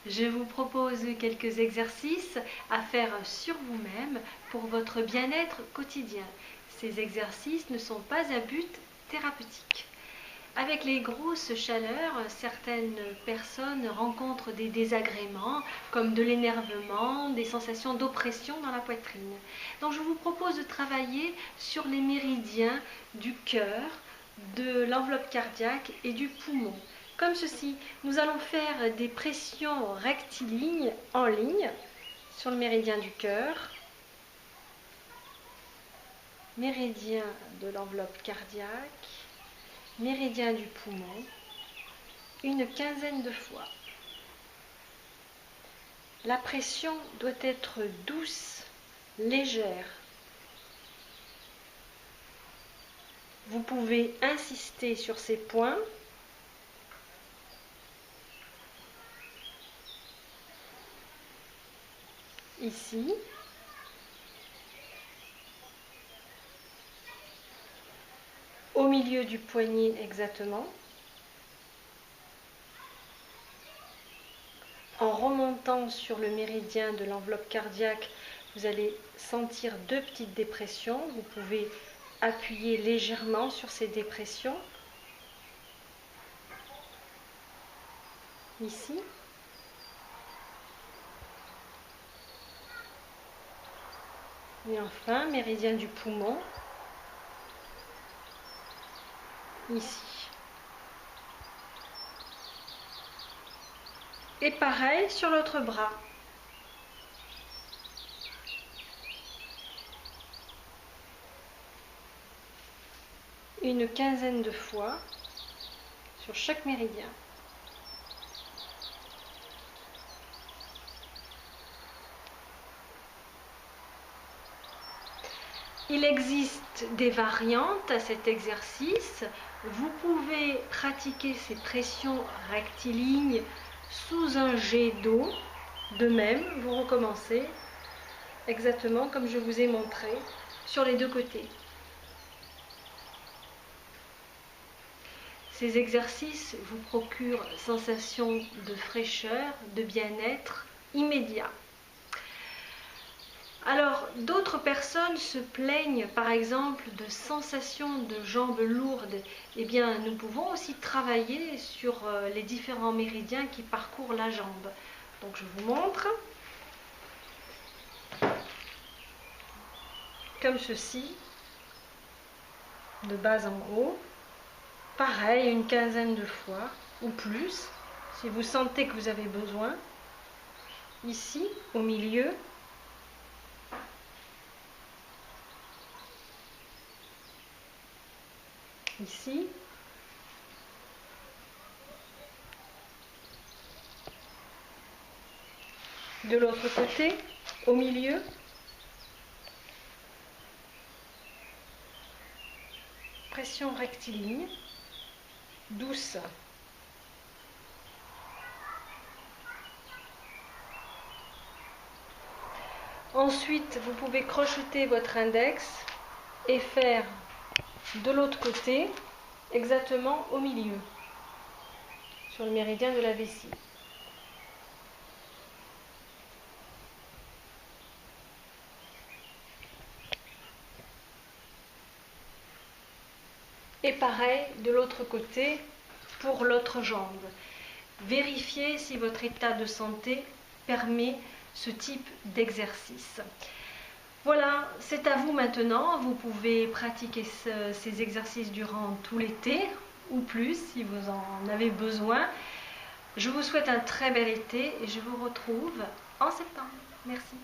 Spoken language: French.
Je vous propose quelques exercices à faire sur vous-même pour votre bien-être quotidien. Ces exercices ne sont pas à but thérapeutique. Avec les grosses chaleurs, certaines personnes rencontrent des désagréments comme de l'énervement, des sensations d'oppression dans la poitrine. Donc je vous propose de travailler sur les méridiens du cœur, de l'enveloppe cardiaque et du poumon. Comme ceci, nous allons faire des pressions rectilignes en ligne sur le méridien du cœur, méridien de l'enveloppe cardiaque, méridien du poumon, une quinzaine de fois. La pression doit être douce, légère. Vous pouvez insister sur ces points. Ici. Au milieu du poignet exactement. En remontant sur le méridien de l'enveloppe cardiaque, vous allez sentir deux petites dépressions. Vous pouvez appuyer légèrement sur ces dépressions. Ici. Et enfin, méridien du poumon. Ici. Et pareil sur l'autre bras. Une quinzaine de fois sur chaque méridien. Il existe des variantes à cet exercice. Vous pouvez pratiquer ces pressions rectilignes sous un jet d'eau. De même, vous recommencez exactement comme je vous ai montré sur les deux côtés. Ces exercices vous procurent sensation de fraîcheur, de bien-être immédiat. Alors, d'autres personnes se plaignent par exemple de sensations de jambes lourdes. Eh bien, nous pouvons aussi travailler sur les différents méridiens qui parcourent la jambe. Donc, je vous montre. Comme ceci, de bas en haut. Pareil, une quinzaine de fois ou plus, si vous sentez que vous avez besoin. Ici, au milieu. Ici. De l'autre côté, au milieu. Pression rectiligne, douce. Ensuite, vous pouvez crocheter votre index et faire de l'autre côté, exactement au milieu, sur le méridien de la vessie. Et pareil de l'autre côté pour l'autre jambe. Vérifiez si votre état de santé permet ce type d'exercice. Voilà, c'est à vous maintenant. Vous pouvez pratiquer ces exercices durant tout l'été ou plus si vous en avez besoin. Je vous souhaite un très bel été et je vous retrouve en septembre. Merci.